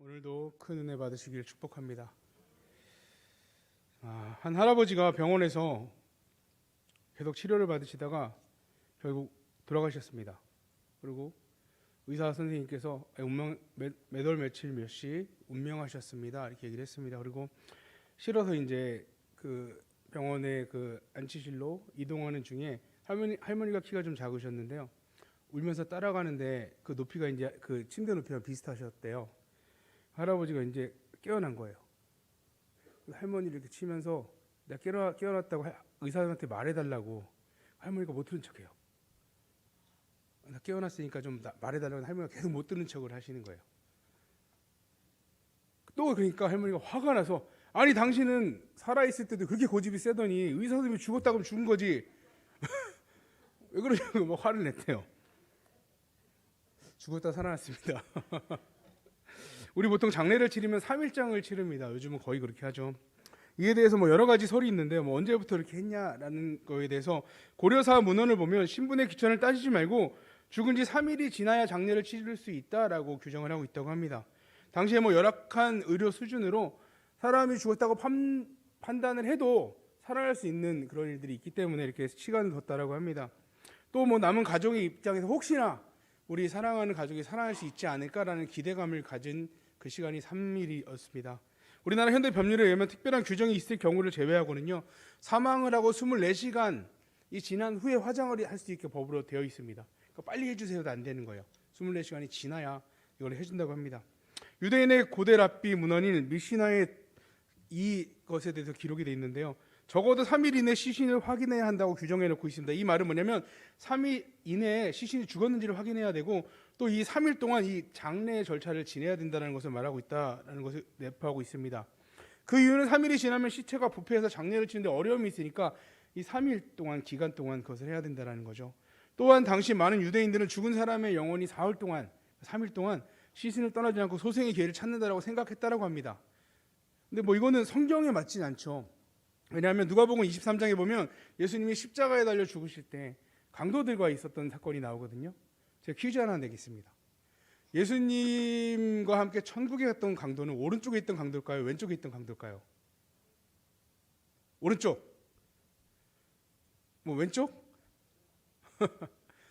오늘도 큰 은혜 받으시길 축복합니다. 한 할아버지가 병원에서 계속 치료를 받으시다가 결국 돌아가셨습니다. 그리고 의사 선생님께서 몇 월 며칠 몇 시 운명하셨습니다, 이렇게 얘기를 했습니다. 그리고 실어서 이제 그 병원의 그 안치실로 이동하는 중에 할머니가 키가 좀 작으셨는데요, 울면서 따라가는데 그 높이가 이제 그 침대 높이랑 비슷하셨대요. 할아버지가 이제 깨어난 거예요. 할머니를 이렇게 치면서 내가 깨어났다고 의사한테 말해달라고. 할머니가 못 들은 척해요. 나 깨어났으니까 좀 말해달라고. 할머니가 계속 못 들은 척을 하시는 거예요. 또 그러니까 할머니가 화가 나서, 아니 당신은 살아있을 때도 그렇게 고집이 세더니 의사 선생님이 죽었다고 하면 죽은 거지 왜 그러냐고 막 화를 냈대요. 죽었다 살아났습니다. 우리 보통 장례를 치르면 3일장을 치릅니다. 요즘은 거의 그렇게 하죠. 이에 대해서 뭐 여러 가지 설이 있는데요. 뭐 언제부터 이렇게 했냐라는 거에 대해서 고려사 문헌을 보면 신분의 귀천을 따지지 말고 죽은 지 3일이 지나야 장례를 치를 수 있다라고 규정을 하고 있다고 합니다. 당시에 뭐 열악한 의료 수준으로 사람이 죽었다고 판단을 해도 살아날 수 있는 그런 일들이 있기 때문에 이렇게 시간을 뒀다라고 합니다. 또 뭐 남은 가족의 입장에서 혹시나 우리 사랑하는 가족이 살아날 수 있지 않을까라는 기대감을 가진 그 시간이 3일이었습니다. 우리나라 현대 법률에 의하면 특별한 규정이 있을 경우를 제외하고는요, 사망을 하고 24시간이 지난 후에 화장을 할 수 있게 법으로 되어 있습니다. 그러니까 빨리 해주세요도 안 되는 거예요. 24시간이 지나야 이걸 해준다고 합니다. 유대인의 고대 랍비 문헌인 미시나의 이것에 대해서 기록이 되어 있는데요, 적어도 3일 이내 시신을 확인해야 한다고 규정해 놓고 있습니다. 이 말은 뭐냐면 3일 이내에 시신이 죽었는지를 확인해야 되고, 또 이 3일 동안 이 장례 절차를 지내야 된다는 것을 말하고 있다는 것을 내포하고 있습니다. 그 이유는 3일이 지나면 시체가 부패해서 장례를 치는데 어려움이 있으니까 이 3일 동안 기간 동안 그것을 해야 된다는 거죠. 또한 당시 많은 유대인들은 죽은 사람의 영혼이 3일 동안 시신을 떠나지 않고 소생의 기회를 찾는다라고 생각했다라고 합니다. 근데 뭐 이거는 성경에 맞진 않죠. 왜냐하면 누가복음 23장에 보면 예수님이 십자가에 달려 죽으실 때 강도들과 있었던 사건이 나오거든요. 제가 퀴즈 하나 내겠습니다. 예수님과 함께 천국에 갔던 강도는 오른쪽에 있던 강도일까요? 왼쪽에 있던 강도일까요? 오른쪽. 뭐 왼쪽?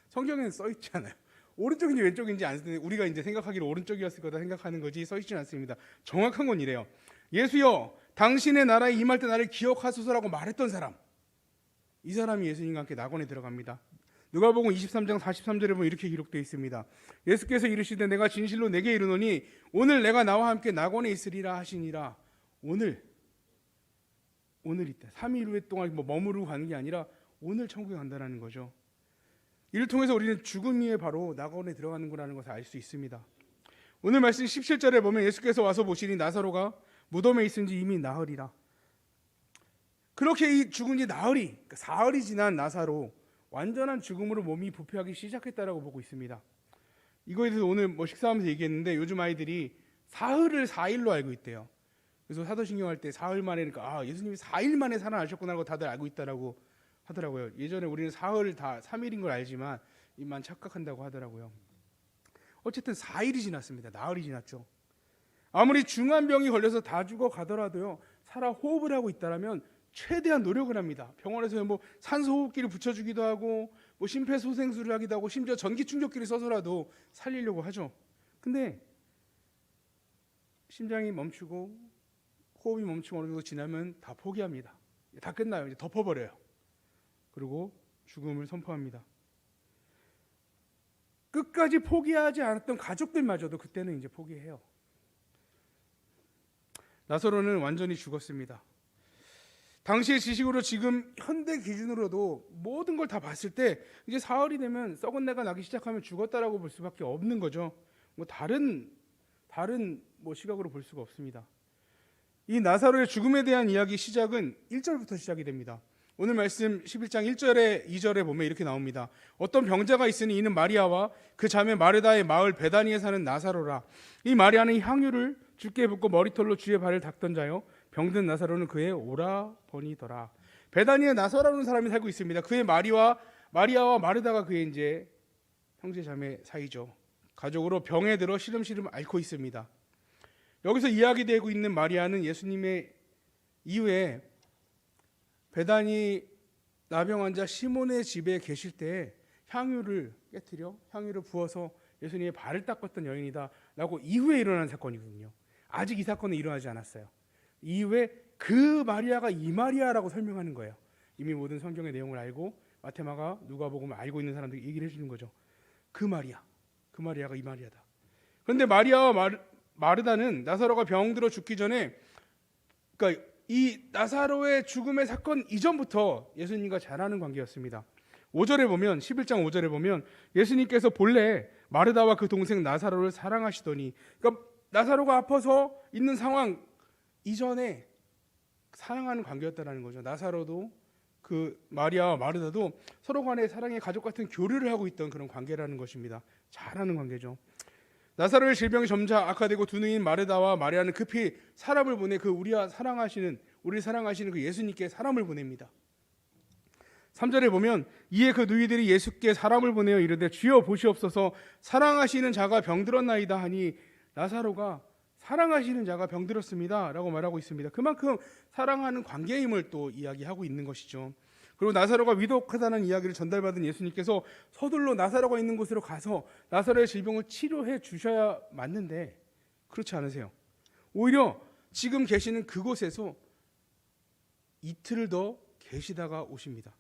성경에는 써 있지 않아요. 오른쪽인지 왼쪽인지 안 쓰는데 우리가 이제 생각하기로 오른쪽이었을 거다 생각하는 거지 써 있지는 않습니다. 정확한 건 이래요. 예수여, 당신의 나라에 임할 때 나를 기억하소서라고 말했던 사람, 이 사람이 예수님과 함께 낙원에 들어갑니다. 누가복음 23장 43절에 보면 이렇게 기록되어 있습니다. 예수께서 이르시되 내가 진실로 내게 이르노니 오늘 내가 나와 함께 낙원에 있으리라 하시니라. 오늘 이때 3일 후에 동안 머무르고 가는 게 아니라 오늘 천국에 간다는 거죠. 이를 통해서 우리는 죽음 위에 바로 낙원에 들어가는 거라는 것을 알 수 있습니다. 오늘 말씀 17절에 보면 예수께서 와서 보시니 나사로가 무덤에 있은지 이미 나흘이라. 그렇게 이 죽은 지 나흘이, 그러니까 사흘이 지난 나사로 완전한 죽음으로 몸이 부패하기 시작했다라고 보고 있습니다. 이거에 대해서 오늘 식사하면서 얘기했는데 요즘 아이들이 사흘을 4일로 알고 있대요. 그래서 사도신경 할 때 사흘 만에, 그러니까 예수님이 4일 만에 살아나셨구나라고 다들 알고 있다라고 하더라고요. 예전에 우리는 사흘 다 3일인 걸 알지만 이만 착각한다고 하더라고요. 어쨌든 4일이 지났습니다. 나흘이 지났죠. 아무리 중한 병이 걸려서 다 죽어가더라도요, 살아 호흡을 하고 있다라면 최대한 노력을 합니다. 병원에서 뭐 산소호흡기를 붙여주기도 하고 뭐 심폐소생술을 하기도 하고 심지어 전기충격기를 써서라도 살리려고 하죠. 근데 심장이 멈추고 호흡이 멈추고 어느 정도 지나면 다 포기합니다. 다 끝나요. 이제 덮어버려요. 그리고 죽음을 선포합니다. 끝까지 포기하지 않았던 가족들마저도 그때는 이제 포기해요. 나사로는 완전히 죽었습니다. 당시의 지식으로 지금 현대 기준으로도 모든 걸 다 봤을 때 이제 사흘이 되면 썩은 내가 나기 시작하면 죽었다라고 볼 수밖에 없는 거죠. 뭐 다른 시각으로 볼 수가 없습니다. 이 나사로의 죽음에 대한 이야기 시작은 1절부터 시작이 됩니다. 오늘 말씀 11장 1절에 2절에 보면 이렇게 나옵니다. 어떤 병자가 있으니 이는 마리아와 그 자매 마르다의 마을 베다니에 사는 나사로라. 이 마리아는 향유를 주께 붓고 머리털로 주의 발을 닦던 자요, 병든 나사로는 그의 오라버니더라. 베다니에 나사로라는 사람이 살고 있습니다. 그의 마리아와 마르다가 그의 이제 형제 자매 사이죠. 가족으로 병에 들어 시름시름 앓고 있습니다. 여기서 이야기되고 있는 마리아는 예수님의 이후에 베다니 나병 환자 시몬의 집에 계실 때 향유를 깨뜨려 향유를 부어서 예수님의 발을 닦았던 여인이다 라고 이후에 일어난 사건이거든요. 아직 이 사건은 일어나지 않았어요. 이후에 그 마리아가 이 마리아라고 설명하는 거예요. 이미 모든 성경의 내용을 알고 마테마가 누가복음을 알고 있는 사람들이 얘기를 해주는 거죠. 그 마리아가 이 마리아다. 그런데 마리아와 마르다는 나사로가 병들어 죽기 전에, 그러니까 이 나사로의 죽음의 사건 이전부터 예수님과 잘 아는 관계였습니다. 5절에 보면 11장 5절에 보면 예수님께서 본래 마르다와 그 동생 나사로를 사랑하시더니, 그러니까 나사로가 아파서 있는 상황 이전에 사랑하는 관계였다라는 거죠. 나사로도 그 마리아와 마르다도 서로 간의 사랑의 가족 같은 교류를 하고 있던 그런 관계라는 것입니다. 잘 아는 관계죠. 나사로의 질병이 점차 악화되고 두 누이인 마르다와 마리아는 급히 사람을 보내 우리를 사랑하시는 그 예수님께 사람을 보냅니다. 3절에 보면 이에 그 누이들이 예수께 사람을 보내어 이르되 주여 보시옵소서 사랑하시는 자가 병들었나이다 하니 나사로가 사랑하시는 자가 병들었습니다 라고 말하고 있습니다. 그만큼 사랑하는 관계임을 또 이야기하고 있는 것이죠. 그리고 나사로가 위독하다는 이야기를 전달받은 예수님께서 서둘러 나사로가 있는 곳으로 가서 나사로의 질병을 치료해 주셔야 맞는데 그렇지 않으세요. 오히려 지금 계시는 그곳에서 이틀을 더 계시다가 오십니다.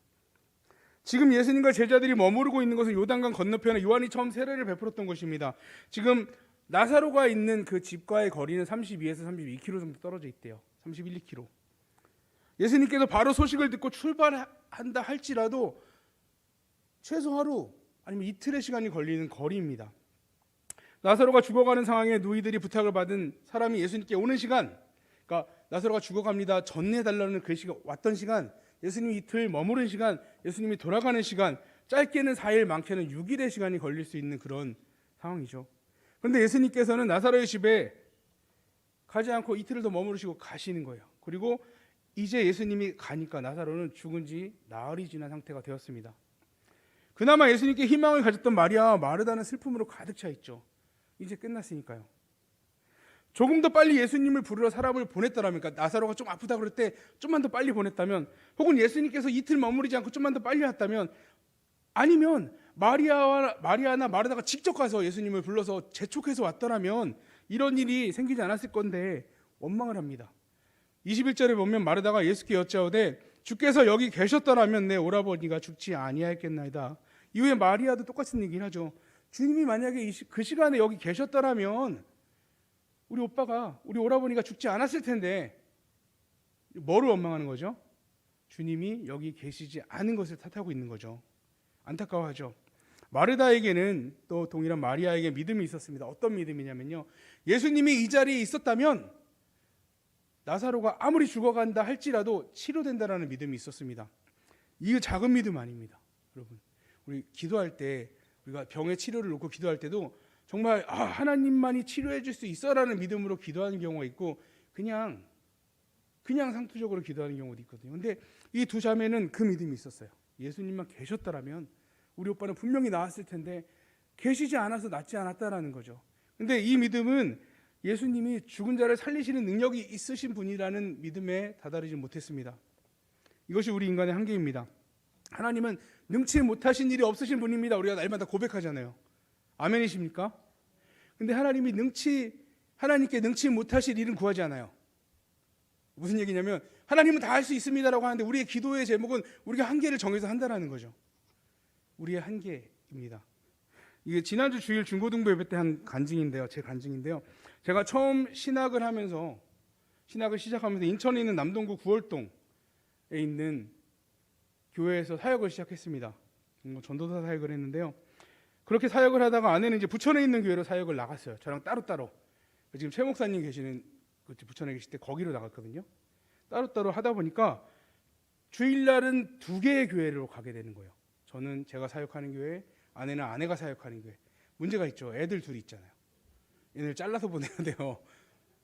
지금 예수님과 제자들이 머무르고 있는 것은 요단강 건너편에 요한이 처음 세례를 베풀었던 곳입니다. 지금 나사로가 있는 그 집과의 거리는 32에서 32km 정도 떨어져 있대요. 31, 2km. 예수님께서 바로 소식을 듣고 출발한다 할지라도 최소 하루 아니면 이틀의 시간이 걸리는 거리입니다. 나사로가 죽어가는 상황에 누이들이 부탁을 받은 사람이 예수님께 오는 시간, 그러니까 나사로가 죽어갑니다 전해달라는 그 시간, 왔던 시간, 예수님이 이틀 머무른 시간, 예수님이 돌아가는 시간, 짧게는 4일, 많게는 6일의 시간이 걸릴 수 있는 그런 상황이죠. 그런데 예수님께서는 나사로의 집에 가지 않고 이틀을 더 머무르시고 가시는 거예요. 그리고 이제 예수님이 가니까 나사로는 죽은 지 나흘이 지난 상태가 되었습니다. 그나마 예수님께 희망을 가졌던 마리아와 마르다는 슬픔으로 가득 차 있죠. 이제 끝났으니까요. 조금 더 빨리 예수님을 부르러 사람을 보냈더라면, 그러니까 나사로가 좀 아프다 그럴 때 좀만 더 빨리 보냈다면, 혹은 예수님께서 이틀 머무르지 않고 좀만 더 빨리 왔다면, 아니면 마리아나 마르다가 직접 가서 예수님을 불러서 재촉해서 왔더라면 이런 일이 생기지 않았을 건데 원망을 합니다. 21절에 보면 마르다가 예수께 여짜오되 주께서 여기 계셨더라면 내 오라버니가 죽지 아니하였겠나이다. 이후에 마리아도 똑같은 얘기를 하죠. 주님이 만약에 그 시간에 여기 계셨더라면 우리 오라버니가 죽지 않았을 텐데, 뭐를 원망하는 거죠? 주님이 여기 계시지 않은 것을 탓하고 있는 거죠. 안타까워하죠. 마르다에게는 또 동일한 마리아에게 믿음이 있었습니다. 어떤 믿음이냐면요, 예수님이 이 자리에 있었다면 나사로가 아무리 죽어간다 할지라도 치료된다라는 믿음이 있었습니다. 이거 작은 믿음 아닙니다. 여러분, 우리 기도할 때, 우리가 병의 치료를 놓고 기도할 때도 정말 하나님만이 치료해 줄 수 있어라는 믿음으로 기도하는 경우가 있고, 그냥 상투적으로 기도하는 경우도 있거든요. 근데 이 두 자매는 그 믿음이 있었어요. 예수님만 계셨더라면 우리 오빠는 분명히 나았을 텐데 계시지 않아서 낫지 않았다라는 거죠. 근데 이 믿음은 예수님이 죽은 자를 살리시는 능력이 있으신 분이라는 믿음에 다다르지 못했습니다. 이것이 우리 인간의 한계입니다. 하나님은 능치 못하신 일이 없으신 분입니다. 우리가 날마다 고백하잖아요. 아멘이십니까? 근데 하나님께 능치 못하실 일은 구하지 않아요. 무슨 얘기냐면 하나님은 다 할 수 있습니다라고 하는데 우리의 기도의 제목은 우리가 한계를 정해서 한다라는 거죠. 우리의 한계입니다. 이게 지난주 주일 중고등부 예배 때 한 간증인데요. 제 간증인데요. 제가 처음 신학을 시작하면서 인천에 있는 남동구 구월동에 있는 교회에서 사역을 시작했습니다. 전도사 사역을 했는데요. 그렇게 사역을 하다가 아내는 이제 부천에 있는 교회로 사역을 나갔어요. 저랑 따로따로. 지금 최 목사님 계시는 부천에 계실 때 거기로 나갔거든요. 따로따로 하다 보니까 주일날은 2개의 교회로 가게 되는 거예요. 저는 제가 사역하는 교회, 아내는 아내가 사역하는 교회. 문제가 있죠. 애들 둘이 있잖아요. 얘네를 잘라서 보내야 돼요.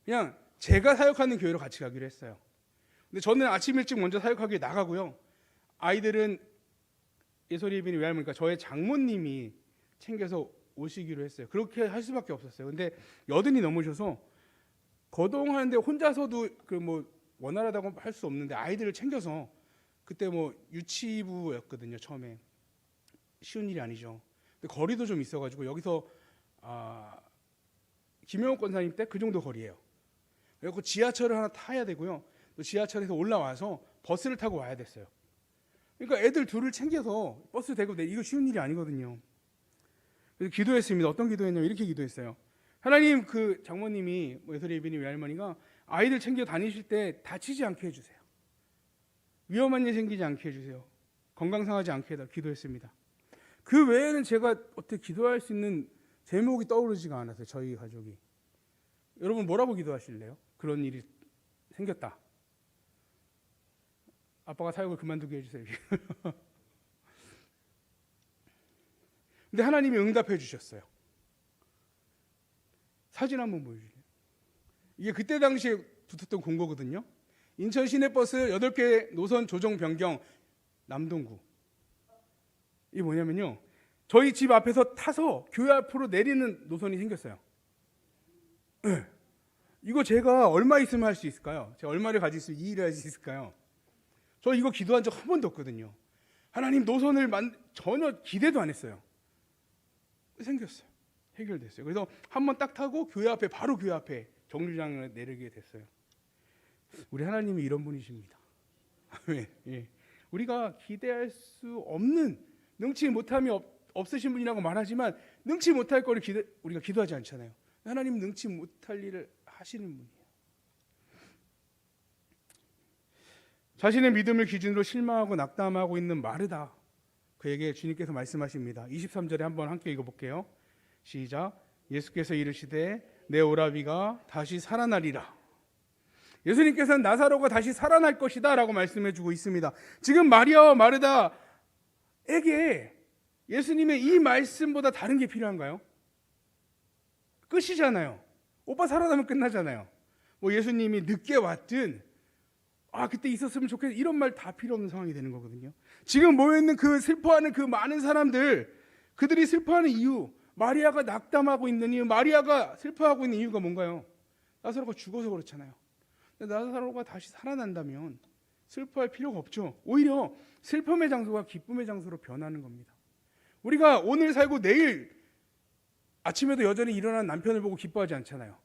그냥 제가 사역하는 교회로 같이 가기로 했어요. 근데 저는 아침 일찍 먼저 사역하기에 나가고요. 아이들은 예솔이 예빈이 외할머니까 저의 장모님이 챙겨서 오시기로 했어요. 그렇게 할 수밖에 없었어요. 근데 80이 넘으셔서 거동하는데 혼자서도 그 뭐 원활하다고 할 수 없는데 아이들을 챙겨서 그때 뭐 유치부였거든요. 처음에 쉬운 일이 아니죠. 근데 거리도 좀 있어가지고 여기서 김영욱 권사님 때 그 정도 거리예요. 그래서 지하철을 하나 타야 되고요. 또 지하철에서 올라와서 버스를 타고 와야 됐어요. 그러니까 애들 둘을 챙겨서 버스 대고 이거 쉬운 일이 아니거든요. 그래서 기도했습니다. 어떤 기도했냐면 이렇게 기도했어요. 하나님, 그 장모님이 예솔이 예빈이 외할머니가 아이들 챙겨 다니실 때 다치지 않게 해주세요. 위험한 일 생기지 않게 해주세요. 건강 상하지 않게 해달라고 기도했습니다. 그 외에는 제가 어떻게 기도할 수 있는 제목이 떠오르지가 않았어요. 저희 가족이. 여러분 뭐라고 기도하실래요? 그런 일이 생겼다. 아빠가 사역을 그만두게 해주세요. 근데 하나님이 응답해 주셨어요. 사진 한번 보여주세요. 이게 그때 당시에 붙었던 공고거든요. 인천 시내버스 8개 노선 조정 변경 남동구. 이게 뭐냐면요, 저희 집 앞에서 타서 교회 앞으로 내리는 노선이 생겼어요. 네. 이거 제가 얼마 있으면 할 수 있을까요? 제가 얼마를 가질 수, 이 일을 할 수 있을까요? 저 이거 기도한 적 한 번도 없거든요. 하나님, 노선을 전혀 기대도 안 했어요. 생겼어요. 해결됐어요. 그래서 한번 딱 타고 교회 앞에, 바로 교회 앞에 정류장을 내리게 됐어요. 우리 하나님이 이런 분이십니다. 예. 우리가 기대할 수 없는, 능치 못함이 없으신 분이라고 말하지만 능치 못할 거를 우리가 기도하지 않잖아요. 하나님은 능치 못할 일을 하시는 분이에요. 자신의 믿음을 기준으로 실망하고 낙담하고 있는 마르다, 그에게 주님께서 말씀하십니다. 23절에 한번 함께 읽어볼게요. 시작. 예수께서 이르시되 내 오라비가 다시 살아나리라. 예수님께서는 나사로가 다시 살아날 것이다 라고 말씀해주고 있습니다. 지금 마리아와 마르다에게 예수님의 이 말씀보다 다른 게 필요한가요? 끝이잖아요. 오빠 살아나면 끝나잖아요. 뭐 예수님이 늦게 왔든 그때 있었으면 좋겠다, 이런 말 다 필요 없는 상황이 되는 거거든요. 지금 모여있는 그 슬퍼하는 그 많은 사람들, 그들이 슬퍼하는 이유, 마리아가 낙담하고 있는 이유, 마리아가 슬퍼하고 있는 이유가 뭔가요? 나사로가 죽어서 그렇잖아요. 근데 나사로가 다시 살아난다면 슬퍼할 필요가 없죠. 오히려 슬픔의 장소가 기쁨의 장소로 변하는 겁니다. 우리가 오늘 살고 내일 아침에도 여전히 일어난 남편을 보고 기뻐하지 않잖아요.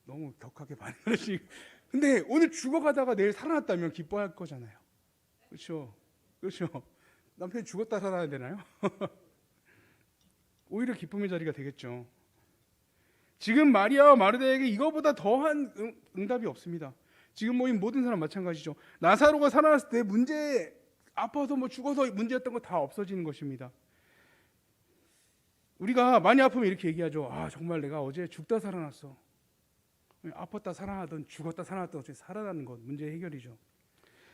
너무 격하게 반응하시. 근데 오늘 죽어가다가 내일 살아났다면 기뻐할 거잖아요. 그렇죠? 남편이 죽었다 살아야 되나요? 오히려 기쁨의 자리가 되겠죠. 지금 마리아와 마르다에게 이거보다 더한 응답이 없습니다. 지금 모인 모든 사람 마찬가지죠. 나사로가 살아났을 때 문제, 아파서 뭐 죽어서 문제였던 거 다 없어지는 것입니다. 우리가 많이 아프면 이렇게 얘기하죠. 정말 내가 어제 죽다 살아났어. 아팠다 살아나든 죽었다 살아났든 어차피 살아나는 것, 문제 해결이죠.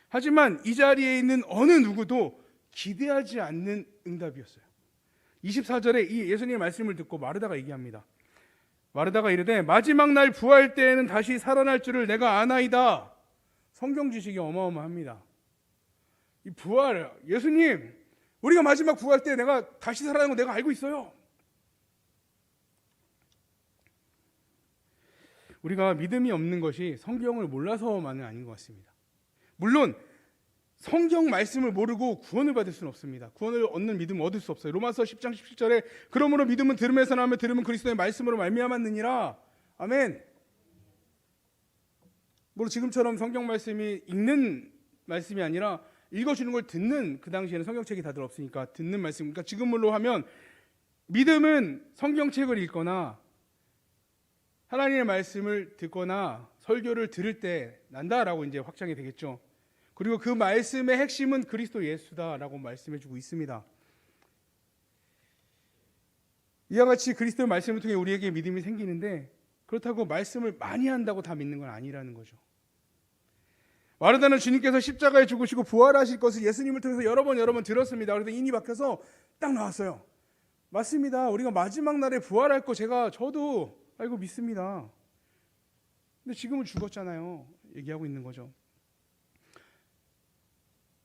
하지만 이 자리에 있는 어느 누구도 기대하지 않는 응답이었어요. 24절에 이 예수님의 말씀을 듣고 마르다가 얘기합니다. 마르다가 이르되 마지막 날 부활 때에는 다시 살아날 줄을 내가 아나이다. 성경 지식이 어마어마합니다. 이 부활, 예수님, 우리가 마지막 부활 때 내가 다시 살아나는 거 내가 알고 있어요. 우리가 믿음이 없는 것이 성경을 몰라서만은 아닌 것 같습니다. 물론 성경 말씀을 모르고 구원을 받을 수는 없습니다. 구원을 얻는 믿음을 얻을 수 없어요. 로마서 10장 17절에 그러므로 믿음은 들음에서 나며 들음은 그리스도의 말씀으로 말미암았느니라. 아멘. 물론 지금처럼 성경 말씀이 읽는 말씀이 아니라 읽어주는 걸 듣는, 그 당시에는 성경책이 다들 없으니까 듣는 말씀. 그러니까 지금으로 하면 믿음은 성경책을 읽거나 하나님의 말씀을 듣거나 설교를 들을 때 난다라고 이제 확장이 되겠죠. 그리고 그 말씀의 핵심은 그리스도 예수다라고 말씀해주고 있습니다. 이와 같이 그리스도의 말씀을 통해 우리에게 믿음이 생기는데, 그렇다고 말씀을 많이 한다고 다 믿는 건 아니라는 거죠. 마르다는 주님께서 십자가에 죽으시고 부활하실 것을 예수님을 통해서 여러 번 들었습니다. 그래서 인이 박혀서 딱 나왔어요. 맞습니다. 우리가 마지막 날에 부활할 거 저도 알고 믿습니다. 근데 지금은 죽었잖아요. 얘기하고 있는 거죠.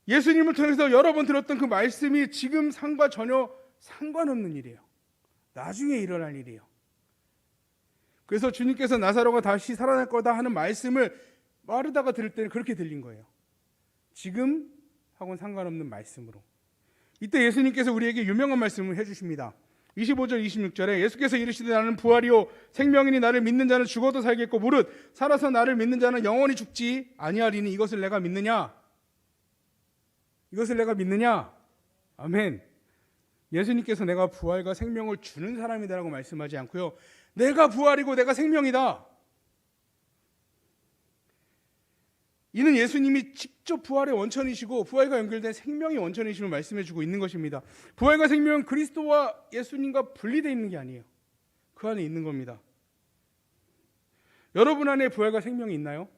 예수님을 통해서 여러 번 들었던 그 말씀이 지금 상과 전혀 상관없는 일이에요. 나중에 일어날 일이에요. 그래서 주님께서 나사로가 다시 살아날 거다 하는 말씀을 마르다가 들을 때는 그렇게 들린 거예요. 지금 하고는 상관없는 말씀으로. 이때 예수님께서 우리에게 유명한 말씀을 해주십니다. 25절 26절에 예수께서 이르시되 나는 부활이요 생명이니 나를 믿는 자는 죽어도 살겠고 무릇 살아서 나를 믿는 자는 영원히 죽지 아니하리니 이것을 내가 믿느냐? 이것을 내가 믿느냐? 아멘. 예수님께서 내가 부활과 생명을 주는 사람이다라고 말씀하지 않고요, 내가 부활이고 내가 생명이다. 이는 예수님이 직접 부활의 원천이시고 부활과 연결된 생명의 원천이심을 말씀해주고 있는 것입니다. 부활과 생명은 그리스도와 예수님과 분리되어 있는 게 아니에요. 그 안에 있는 겁니다. 여러분 안에 부활과 생명이 있나요?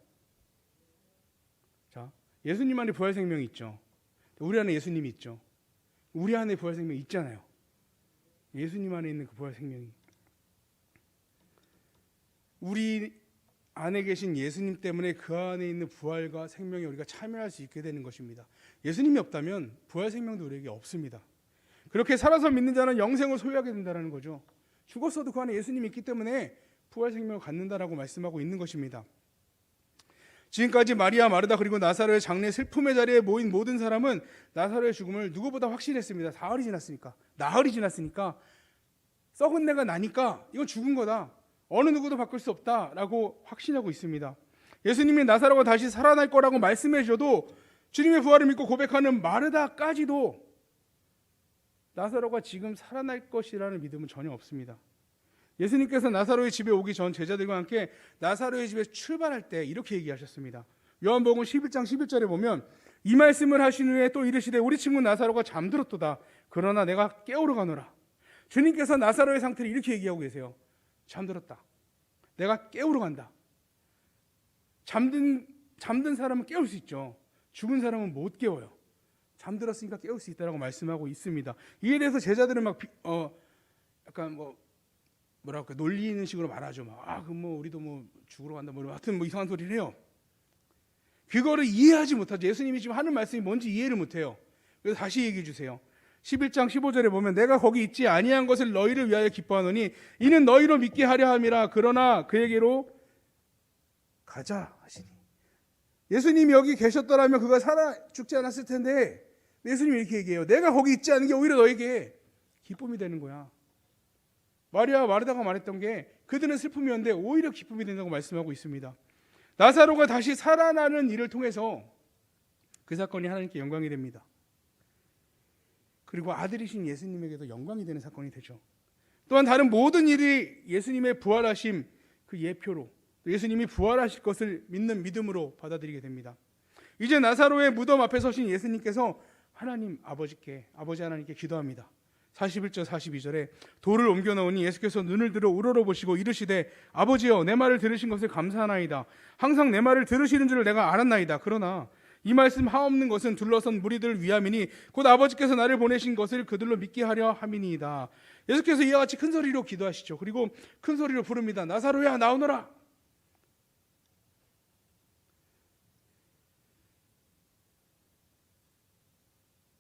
자, 예수님 안에 부활 생명이 있죠. 우리 안에 예수님이 있죠. 우리 안에 부활 생명이 있잖아요. 예수님 안에 있는 그 부활 생명이, 우리 안에 계신 예수님 때문에 그 안에 있는 부활과 생명에 우리가 참여할 수 있게 되는 것입니다. 예수님이 없다면 부활 생명도 우리에게 없습니다. 그렇게 살아서 믿는 자는 영생을 소유하게 된다는 거죠. 죽었어도 그 안에 예수님이 있기 때문에 부활 생명을 갖는다라고 말씀하고 있는 것입니다. 지금까지 마리아, 마르다 그리고 나사로의 장례 슬픔의 자리에 모인 모든 사람은 나사로의 죽음을 누구보다 확신했습니다. 나흘이 지났으니까 썩은 내가 나니까 이건 죽은 거다, 어느 누구도 바꿀 수 없다라고 확신하고 있습니다. 예수님이 나사로가 다시 살아날 거라고 말씀해 주셔도 주님의 부활을 믿고 고백하는 마르다까지도 나사로가 지금 살아날 것이라는 믿음은 전혀 없습니다. 예수님께서 나사로의 집에 오기 전 제자들과 함께 나사로의 집에 출발할 때 이렇게 얘기하셨습니다. 요한복음 11장 11절에 보면 이 말씀을 하신 후에 또 이르시되 우리 친구 나사로가 잠들었도다. 그러나 내가 깨우러 가노라. 주님께서 나사로의 상태를 이렇게 얘기하고 계세요. 잠들었다. 내가 깨우러 간다. 잠든 사람은 깨울 수 있죠. 죽은 사람은 못 깨워요. 잠들었으니까 깨울 수 있다라고 말씀하고 있습니다. 이에 대해서 제자들은 막 약간 뭐랄까 놀리는 식으로 말하죠. 우리도 죽으러 간다. 하여튼 이상한 소리를 해요. 그거를 이해하지 못하죠. 예수님이 지금 하는 말씀이 뭔지 이해를 못해요. 그래서 다시 얘기해 주세요. 11장 15절에 보면 내가 거기 있지 아니한 것을 너희를 위하여 기뻐하노니 이는 너희로 믿게 하려 함이라. 그러나 그에게로 가자 하시니. 예수님이 여기 계셨더라면 그가 살아 죽지 않았을 텐데 예수님이 이렇게 얘기해요. 내가 거기 있지 않은 게 오히려 너에게 기쁨이 되는 거야. 마리아, 마르다가 말했던 게 그들은 슬픔이었는데 오히려 기쁨이 된다고 말씀하고 있습니다. 나사로가 다시 살아나는 일을 통해서 그 사건이 하나님께 영광이 됩니다. 그리고 아들이신 예수님에게도 영광이 되는 사건이 되죠. 또한 다른 모든 일이 예수님의 부활하심 그 예표로 예수님이 부활하실 것을 믿는 믿음으로 받아들이게 됩니다. 이제 나사로의 무덤 앞에 서신 예수님께서 아버지 하나님께 기도합니다. 41절 42절에 돌을 옮겨 넣으니 예수께서 눈을 들어 우러러보시고 이르시되 아버지여 내 말을 들으신 것을 감사하나이다. 항상 내 말을 들으시는 줄을 내가 알았나이다. 그러나 이 말씀 하옵는 것은 둘러선 무리들을 위함이니 곧 아버지께서 나를 보내신 것을 그들로 믿게 하려 함이니이다. 예수께서 이와 같이 큰 소리로 기도하시죠. 그리고 큰 소리로 부릅니다. 나사로야 나오너라.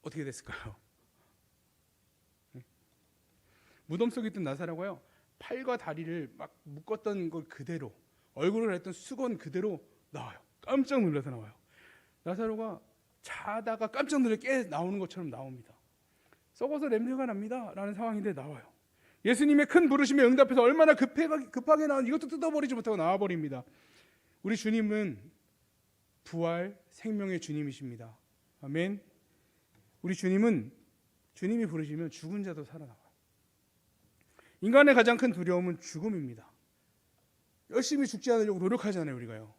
어떻게 됐을까요? 무덤 속에 있던 나사로가요, 팔과 다리를 막 묶었던 걸 그대로, 얼굴을 했던 수건 그대로 나와요. 깜짝 놀라서 나와요. 나사로가 자다가 깜짝 놀라 깨 나오는 것처럼 나옵니다. 썩어서 냄새가 납니다 라는 상황인데 나와요. 예수님의 큰 부르심에 응답해서 얼마나 급하게 나온 이것도 뜯어버리지 못하고 나와버립니다. 우리 주님은 부활 생명의 주님이십니다. 아멘. 우리 주님은 주님이 부르시면 죽은 자도 살아나와요. 인간의 가장 큰 두려움은 죽음입니다. 열심히 죽지 않으려고 노력하잖아요, 우리가요.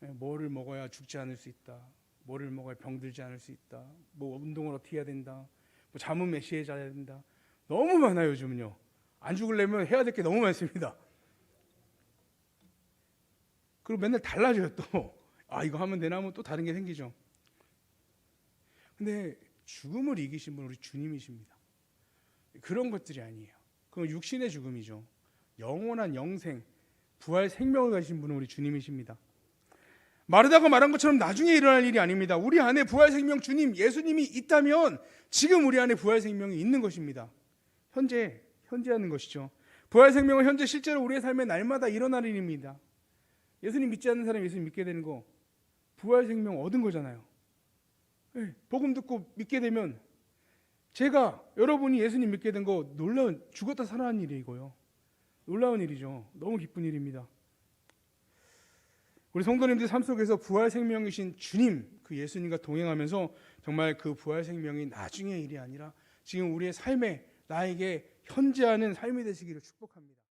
뭐를 먹어야 죽지 않을 수 있다. 뭐를 먹어야 병들지 않을 수 있다. 운동을 어떻게 해야 된다. 잠은 몇 시에 자야 된다. 너무 많아요, 요즘은요. 안 죽으려면 해야 될 게 너무 많습니다. 그리고 맨날 달라져요, 또. 이거 하면 되나 하면 또 다른 게 생기죠. 근데 죽음을 이기신 분은 우리 주님이십니다. 그런 것들이 아니에요. 그건 육신의 죽음이죠. 영원한 영생, 부활 생명을 가지신 분은 우리 주님이십니다. 마르다가 말한 것처럼 나중에 일어날 일이 아닙니다. 우리 안에 부활 생명 주님 예수님이 있다면 지금 우리 안에 부활 생명이 있는 것입니다. 현재 현재하는 것이죠. 부활 생명은 현재 실제로 우리의 삶에 날마다 일어나는 일입니다. 예수님 믿지 않는 사람이 예수님 믿게 되는 거 부활 생명 얻은 거잖아요. 네, 복음 듣고 믿게 되면 제가 여러분이 예수님 믿게 된 거 놀라운 죽었다 살아난 일이 이거요. 놀라운 일이죠. 너무 기쁜 일입니다. 우리 성도님들 삶 속에서 부활 생명이신 주님 그 예수님과 동행하면서 정말 그 부활 생명이 나중의 일이 아니라 지금 우리의 삶에 나에게 현재하는 삶이 되시기를 축복합니다.